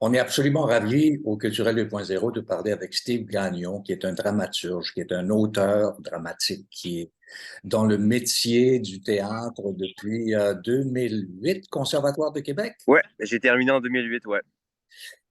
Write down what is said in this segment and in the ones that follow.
On est absolument ravis au Culturel 2.0 de parler avec Steve Gagnon, qui est un dramaturge, qui est un auteur dramatique, qui est dans le métier du théâtre depuis 2008, Conservatoire de Québec. Ouais, j'ai terminé en 2008, ouais.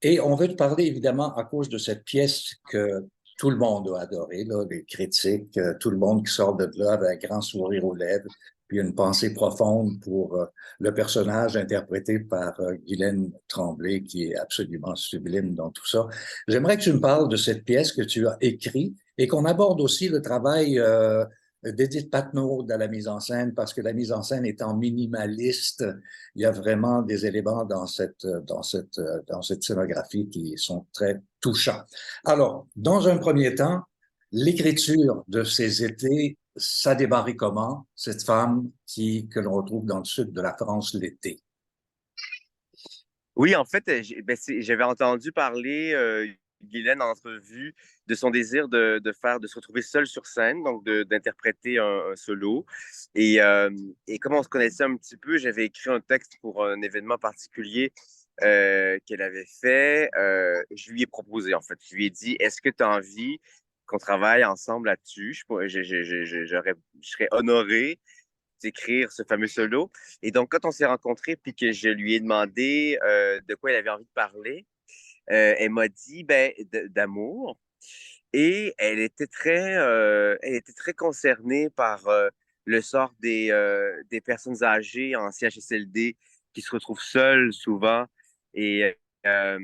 Et on veut te parler évidemment à cause de cette pièce que tout le monde a adorée, là, les critiques, tout le monde qui sort de là avec un grand sourire aux lèvres, puis une pensée profonde pour le personnage interprété par Guylaine Tremblay, qui est absolument sublime dans tout ça. J'aimerais que tu me parles de cette pièce que tu as écrite et qu'on aborde aussi le travail d'Edith Patnaud dans la mise en scène, parce que la mise en scène étant minimaliste, il y a vraiment des éléments dans cette scénographie qui sont très touchants. Alors, dans un premier temps, l'écriture de ces étés, ça démarrait comment, cette femme que l'on retrouve dans le sud de la France l'été? Oui, en fait, j'avais entendu parler, Guylaine, en entrevue, de son désir de se retrouver seule sur scène, donc d'interpréter un solo. Et, euh, et comme on se connaissait un petit peu, j'avais écrit un texte pour un événement particulier qu'elle avait fait. Je lui ai proposé, en fait. Je lui ai dit, est-ce que tu as envie qu'on travaille ensemble là-dessus? Je serais honoré d'écrire ce fameux solo. Et donc, quand on s'est rencontrés, puis que je lui ai demandé de quoi elle avait envie de parler, elle m'a dit d'amour. Et elle était très concernée par le sort des personnes âgées en CHSLD qui se retrouvent seules souvent. Et, euh,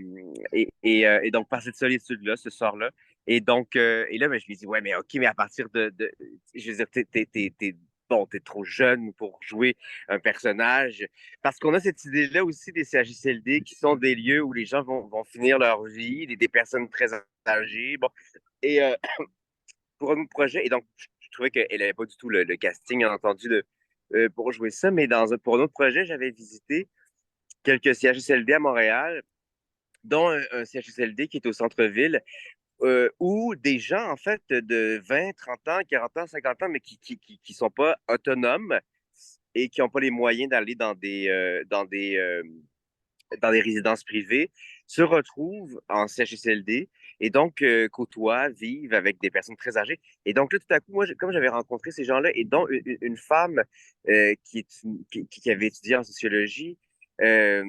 et donc, par cette solitude-là, ce sort-là. Et donc, et là, ben, je lui ai dit, ouais, mais OK, mais à partir je veux dire, bon, t'es trop jeune pour jouer un personnage. Parce qu'on a cette idée-là aussi des CHSLD qui sont des lieux où les gens vont finir leur vie, des personnes très âgées. Bon. Et pour un autre projet, et donc, je trouvais qu'elle n'avait pas du tout le casting, bien entendu, pour jouer ça, mais pour un autre projet, j'avais visité quelques CHSLD à Montréal, dont un CHSLD qui est au centre-ville, où des gens, en fait, de 20, 30 ans, 40 ans, 50 ans, mais qui sont pas autonomes et qui n'ont pas les moyens d'aller dans des résidences privées, se retrouvent en CHSLD et donc côtoient, vivent avec des personnes très âgées. Et donc là, tout à coup, moi, comme j'avais rencontré ces gens-là, et dont une femme qui avait étudié en sociologie, euh,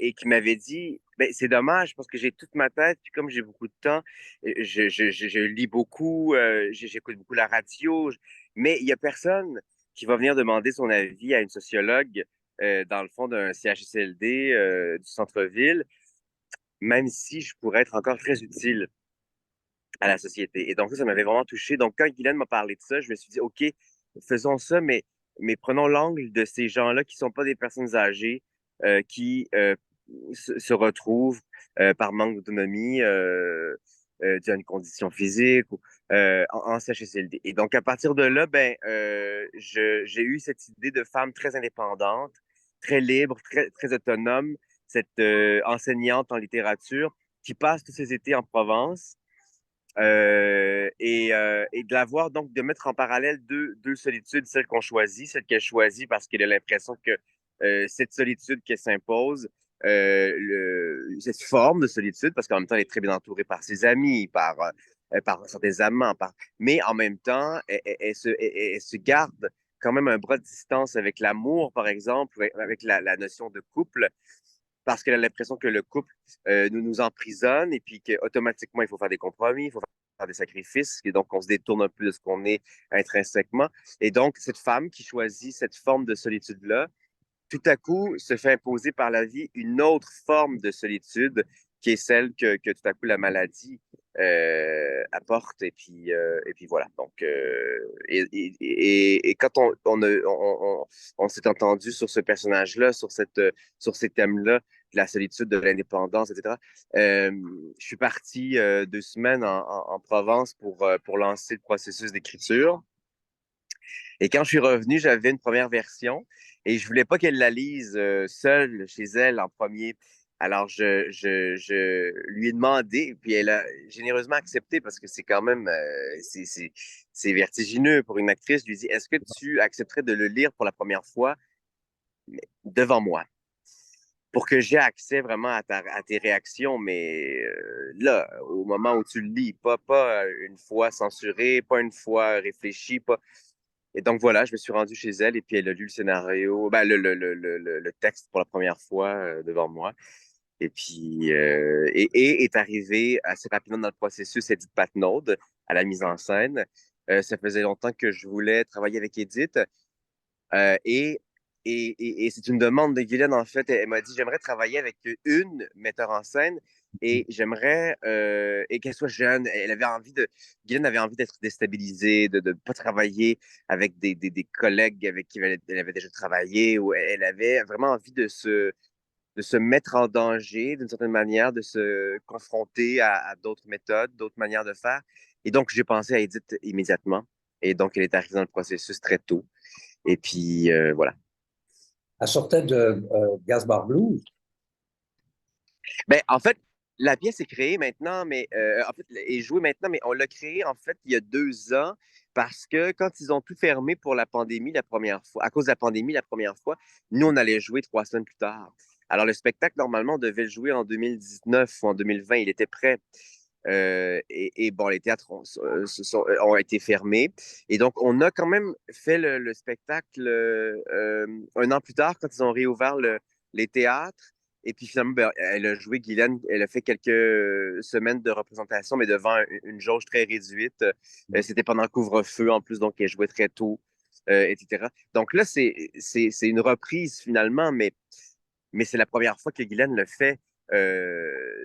et qui m'avait dit, ben, c'est dommage parce que j'ai toute ma tête, puis comme j'ai beaucoup de temps, je lis beaucoup, j'écoute beaucoup la radio, mais il y a personne qui va venir demander son avis à une sociologue dans le fond d'un CHSLD du centre-ville, même si je pourrais être encore très utile à la société. Et donc ça m'avait vraiment touché. Donc quand Guylaine m'a parlé de ça, je me suis dit, OK, faisons ça, mais prenons l'angle de ces gens-là qui ne sont pas des personnes âgées, qui se retrouvent par manque d'autonomie, dû à une condition physique ou en CHSLD. Et donc, à partir de là, j'ai eu cette idée de femme très indépendante, très libre, très autonome, cette enseignante en littérature qui passe tous ses étés en Provence et de la voir, donc, de mettre en parallèle deux solitudes, celle qu'on choisit, celle qu'elle choisit parce qu'elle a l'impression que cette solitude qu'elle s'impose, cette forme de solitude, parce qu'en même temps, elle est très bien entourée par ses amis, par certains amants, mais en même temps, elle se garde quand même un bras de distance avec l'amour, par exemple, avec la notion de couple, parce qu'elle a l'impression que le couple nous emprisonne et puis qu'automatiquement, il faut faire des compromis, il faut faire des sacrifices, et donc on se détourne un peu de ce qu'on est intrinsèquement. Et donc, cette femme qui choisit cette forme de solitude-là, tout à coup, se fait imposer par la vie une autre forme de solitude qui est celle que tout à coup la maladie apporte. Et puis voilà. Donc, et quand on s'est entendu sur ce personnage-là, sur ces thèmes-là, de la solitude, de l'indépendance, etc., je suis parti 2 semaines en Provence pour lancer le processus d'écriture. Et quand je suis revenu, j'avais une première version et je voulais pas qu'elle la lise seule chez elle en premier. Alors, je lui ai demandé, puis elle a généreusement accepté parce que c'est quand même, c'est vertigineux pour une actrice. Je lui ai dit, est-ce que tu accepterais de le lire pour la première fois devant moi? pour que j'ai accès vraiment à tes réactions, mais là, au moment où tu le lis, pas une fois censuré, pas une fois réfléchi, pas. Et donc voilà, je me suis rendu chez elle et puis elle a lu le scénario, ben, le texte pour la première fois devant moi. Et puis, et est arrivée assez rapidement dans le processus Edith Patnaud à la mise en scène. Ça faisait longtemps que je voulais travailler avec Edith. Euh, et et c'est une demande de Guylaine, en fait. Elle m'a dit, j'aimerais travailler avec une metteur en scène et j'aimerais et qu'elle soit jeune. Guylaine avait envie d'être déstabilisée, de ne pas travailler avec des collègues avec qui elle avait déjà travaillé, ou elle avait vraiment envie de se mettre en danger d'une certaine manière, de se confronter à d'autres méthodes, d'autres manières de faire. Et donc, j'ai pensé à Edith immédiatement. Et donc, elle est arrivée dans le processus très tôt. Et puis, voilà. Elle sortait de Gaspard Blues. Ben, en fait, la pièce est créée maintenant, mais en fait, est jouée maintenant, mais on l'a créée en fait il y a 2 ans parce que quand ils ont tout fermé pour la pandémie la première fois, à cause de la pandémie la première fois, nous, on allait jouer 3 semaines plus tard. Alors, le spectacle, normalement, on devait le jouer en 2019 ou en 2020. Il était prêt. Et bon, les théâtres ont été fermés. Et donc, on a quand même fait le spectacle 1 an plus tard, quand ils ont réouvert les théâtres. Et puis finalement, ben, elle a joué, Guylaine, elle a fait quelques semaines de représentation, mais devant une jauge très réduite. C'était pendant le couvre-feu en plus, donc elle jouait très tôt, etc. Donc là, c'est une reprise finalement, mais c'est la première fois que Guylaine le fait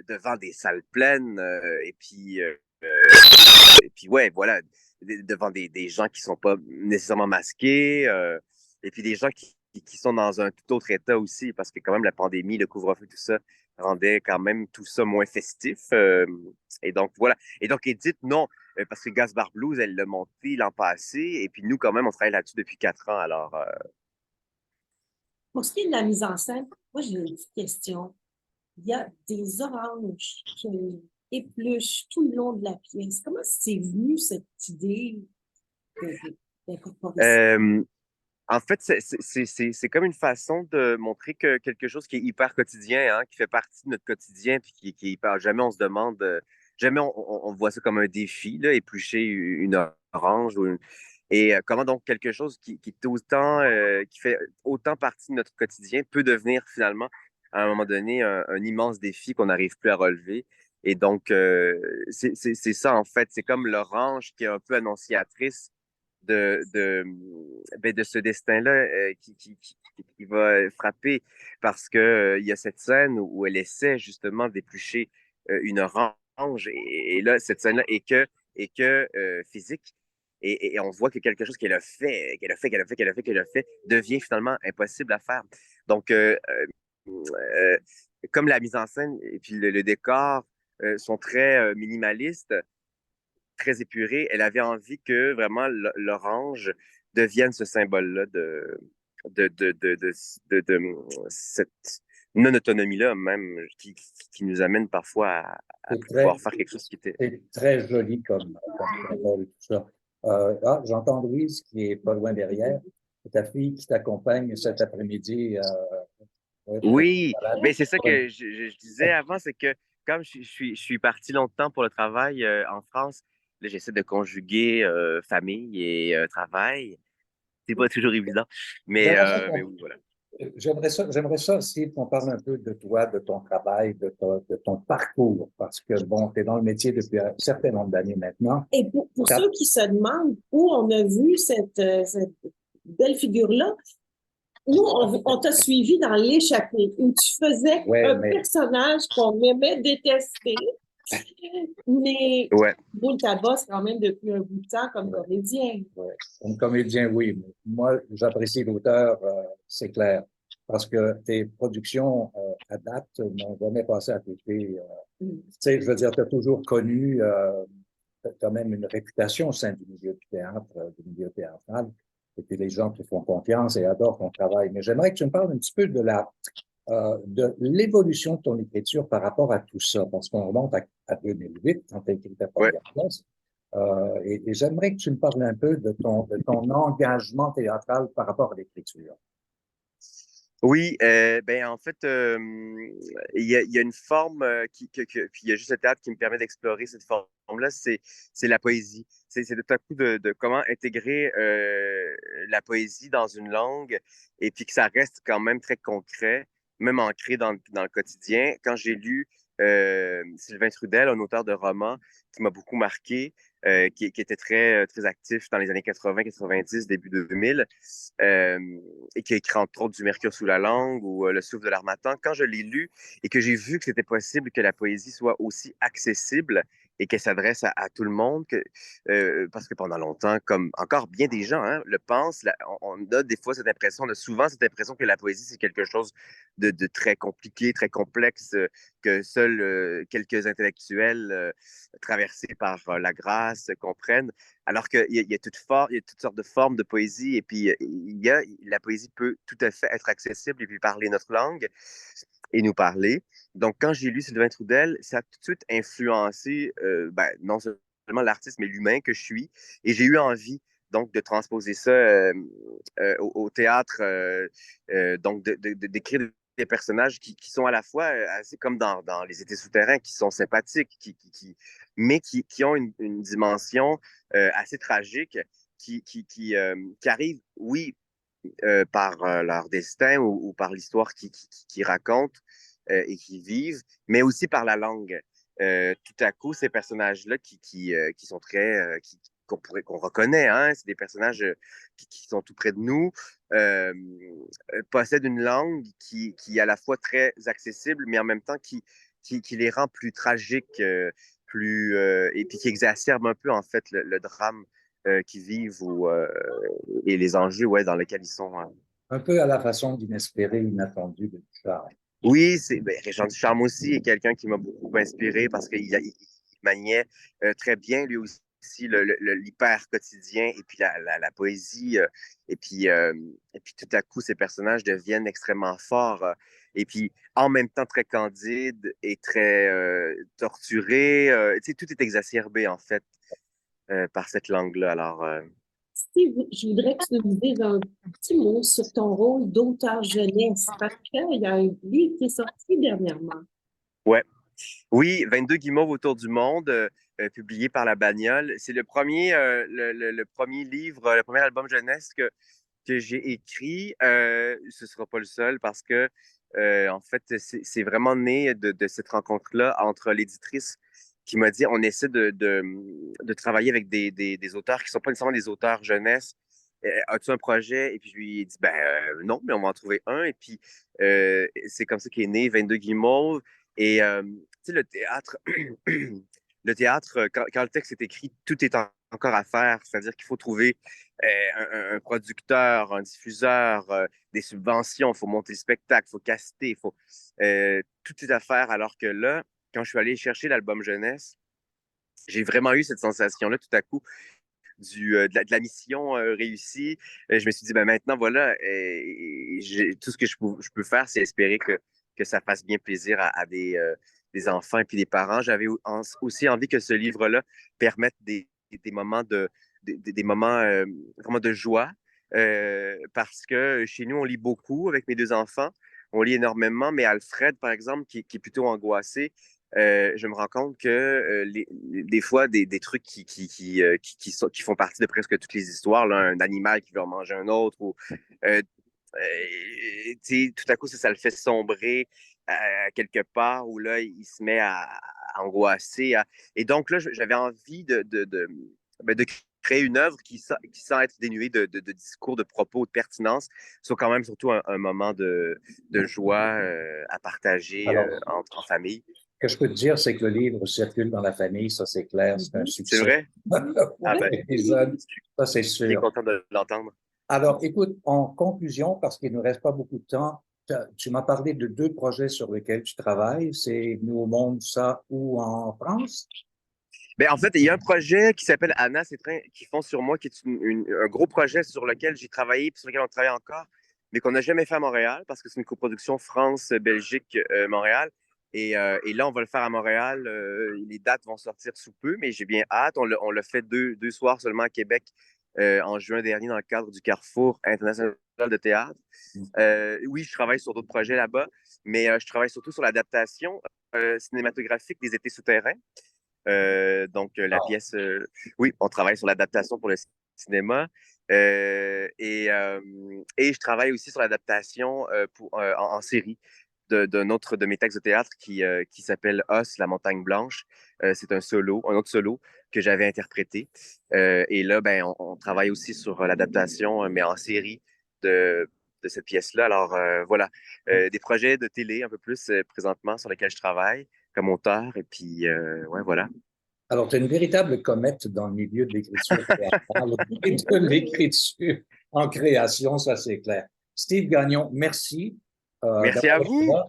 devant des salles pleines. Et puis ouais, voilà, devant des gens qui sont pas nécessairement masqués. Et puis des gens qui sont dans un tout autre état aussi, parce que quand même la pandémie, le couvre-feu, tout ça, rendait quand même tout ça moins festif. Et donc voilà. Et donc Edith, non, parce que Gaspard Blues, elle l'a monté l'an passé. Et puis nous, quand même, on travaille là-dessus depuis 4 ans. Alors, Pour ce qui est de la mise en scène, moi, j'ai une petite question. Il y a des oranges qui épluchent tout le long de la pièce. Comment c'est venu cette idée d'incorporer ça? euh, En fait, c'est comme une façon de montrer que quelque chose qui est hyper quotidien, hein, qui fait partie de notre quotidien, puis qui est hyper. Jamais on se demande, jamais on voit ça comme un défi, là, éplucher une orange et comment donc quelque chose qui est autant, qui fait autant partie de notre quotidien peut devenir finalement, à un moment donné, un immense défi qu'on n'arrive plus à relever. Et donc, c'est ça, en fait. C'est comme l'orange qui est un peu annonciatrice de, de, ben, de ce destin-là qui va frapper parce que, il y a cette scène où elle essaie justement d'éplucher une orange et là, cette scène-là est que physique et on voit que quelque chose qu'elle a fait devient finalement impossible à faire. Donc, euh, comme la mise en scène et puis le décor sont très minimalistes, très épurée, elle avait envie que vraiment l'orange devienne ce symbole-là de cette non-autonomie-là, même, qui nous amène parfois à C'est pouvoir très, faire quelque chose qui était. c'est très joli comme symbole, tout ça. J'entends Louise qui est pas loin derrière. C'est ta fille qui t'accompagne cet après-midi. Ouais, Oui, voilà. mais c'est ça que je disais avant, c'est que comme je suis parti longtemps pour le travail en France, là, j'essaie de conjuguer famille et travail. C'est pas toujours évident, J'aimerais ça mais oui, voilà. j'aimerais ça aussi qu'on parle un peu de toi, de ton travail, de ton parcours, parce que, bon, tu es dans le métier depuis un certain nombre d'années maintenant. Et pour ceux qui se demandent où on a vu cette belle figure-là, nous, on t'a suivi dans L'échappée, où tu faisais Ouais, un mais personnage qu'on aimait détester, mais Ouais. Boule Tabasse quand même depuis un bout de temps comme comédien. ouais, comme comédien, oui. Mais moi, j'apprécie l'auteur, c'est clair, parce que tes productions à date n'ont jamais passé à côté. Tu sais, je veux dire, tu as toujours connu, tu as même une réputation au sein du milieu du théâtre, du milieu théâtral, et puis les gens te font confiance et adorent ton travail. Mais j'aimerais que tu me parles un petit peu de l'évolution de ton écriture par rapport à tout ça, parce qu'on remonte à 2008, quand tu as écrit ta Ouais. première pièce. Et j'aimerais que tu me parles un peu de ton engagement théâtral par rapport à l'écriture. Oui, ben en fait, il y a une forme puis il y a juste le théâtre qui me permet d'explorer cette forme-là, c'est la poésie. C'est tout à coup de comment intégrer la poésie dans une langue et puis que ça reste quand même très concret, même ancré dans le quotidien. Quand j'ai lu Sylvain Trudel, un auteur de romans qui m'a beaucoup marqué, qui était très actif dans les années 80-90, début 2000, euh, et qui a écrit entre autres Du Mercure sous la langue ou Le souffle de l'Harmattan. Quand je l'ai lu et que j'ai vu que c'était possible que la poésie soit aussi accessible et qu'elle s'adresse à tout le monde, parce que pendant longtemps, comme encore bien des gens hein, le pensent, on a des fois cette impression, on a souvent cette impression que la poésie, c'est quelque chose de très compliqué, très complexe, que seuls quelques intellectuels traversés par la grâce comprennent. Alors qu'il y a il y a toutes sortes de formes de poésie, et puis la poésie peut tout à fait être accessible et puis parler notre langue et nous parler. Donc, quand j'ai lu Sylvain Trudel, ça a tout de suite influencé ben, non seulement l'artiste, mais l'humain que je suis. Et j'ai eu envie donc de transposer ça au théâtre, donc d'écrire des personnages qui sont à la fois assez comme dans Les Étés souterrains, qui sont sympathiques, mais qui ont une dimension assez tragique, qui arrivent, oui, par leur destin ou par l'histoire qu'ils racontent et qu'ils vivent, mais aussi par la langue. Tout à coup, ces personnages-là qui sont qu'on reconnaît, hein, c'est des personnages qui sont tout près de nous, euh, possèdent une langue qui est à la fois très accessible, mais en même temps qui les rend plus tragiques, et puis qui exacerbe un peu en fait le drame qu'ils vivent et les enjeux ouais, dans lesquels ils sont. Hein. Un peu à la façon d'inespéré, inattendu de Ducharme. Oui, Régent Ducharme aussi est quelqu'un qui m'a beaucoup inspiré parce qu'il maniait très bien lui aussi l'hyper quotidien et puis la poésie et puis tout à coup ces personnages deviennent extrêmement forts et puis en même temps très candides et très torturés. Tu sais, tout est exacerbé en fait par cette langue-là. Alors Steve, je voudrais que tu nous dises un petit mot sur ton rôle d'auteur jeunesse, parce qu'il y a un livre qui est sorti dernièrement. ouais. Oui, 22 guimauves autour du monde, publié par La Bagnole. C'est le premier livre, le premier album jeunesse que j'ai écrit. Ce ne sera pas le seul parce que, en fait, c'est vraiment né de cette rencontre-là entre l'éditrice qui m'a dit on essaie de travailler avec des auteurs qui ne sont pas nécessairement des auteurs jeunesse. As-tu un projet? Et puis je lui ai dit, ben non, mais on va en trouver un. Et puis c'est comme ça qu'est né 22 guimauves. Et tu sais, le théâtre, le théâtre, quand le texte est écrit, tout est encore à faire. C'est-à-dire qu'il faut trouver un producteur, un diffuseur, des subventions, il faut monter le spectacle, il faut caster, tout est à faire. Alors que là, quand je suis allé chercher l'album jeunesse, j'ai vraiment eu cette sensation-là tout à coup de la mission réussie. Je me suis dit, ben maintenant, voilà, tout ce que je peux faire, c'est espérer que ça fasse bien plaisir à des enfants et puis des parents. J'avais aussi envie que ce livre-là permette des moments des moments vraiment de joie, parce que chez nous, on lit beaucoup avec mes deux enfants. On lit énormément, mais Alfred, par exemple, qui est plutôt angoissé, je me rends compte que des fois, des trucs qui font partie de presque toutes les histoires, là, un animal qui veut en manger un autre, ou tout à coup, ça le fait sombrer quelque part où là, il se met à angoisser. Et donc là, j'avais envie ben, de créer une œuvre qui sans être dénuée de discours, de propos, de pertinence, soit quand même surtout un moment de joie à partager Alors, en famille. ce que je peux te dire, c'est que le livre circule dans la famille, ça c'est clair, c'est un C'est succès. vrai? Ah ben, Épisode, ça c'est je suis bien sûr. content de l'entendre. Alors, écoute, en conclusion, parce qu'il ne nous reste pas beaucoup de temps, tu m'as parlé de deux projets sur lesquels tu travailles. C'est Nous au monde, ça, ou en France? Ben, en fait, il y a un projet qui s'appelle Anna, c'est train qui font sur moi, qui est un gros projet sur lequel j'ai travaillé, puis sur lequel on travaille encore, mais qu'on n'a jamais fait à Montréal parce que c'est une coproduction France, Belgique, Montréal. Et là, on va le faire à Montréal. Les dates vont sortir sous peu, mais j'ai bien hâte. On l'a fait deux soirs seulement à Québec en juin dernier dans le cadre du Carrefour international de théâtre. Oui, je travaille sur d'autres projets là-bas, mais je travaille surtout sur l'adaptation cinématographique des Étés souterrains. La pièce, oui, on travaille sur l'adaptation pour le cinéma. Et je travaille aussi sur l'adaptation en série d'un autre de mes textes de théâtre qui s'appelle Os, la montagne blanche. C'est un autre solo que j'avais interprété. Et là, ben, on travaille aussi sur l'adaptation, mais en série de cette pièce-là. Alors voilà, des projets de télé un peu plus présentement sur lesquels je travaille comme auteur. Et puis, ouais, voilà. Alors, tu es une véritable comète dans le milieu de l'écriture théâtrale et de l'écriture en création, ça c'est clair. Steve Gagnon, merci Merci à d'avoir été vous. là.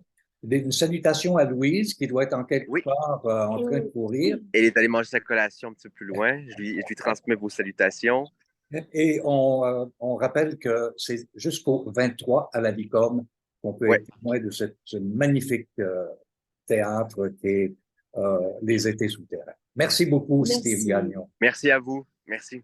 Une salutation à Louise qui doit être en quelque Oui. part en train de courir. Elle est allée manger sa collation un petit peu plus loin. Je lui transmets vos salutations. Et on rappelle que c'est jusqu'au 23 à la Licorne qu'on peut Ouais. être témoin de ce magnifique théâtre qui est Les Étés souterrains. Merci beaucoup, Steve Merci. Gagnon. Merci à vous. Merci.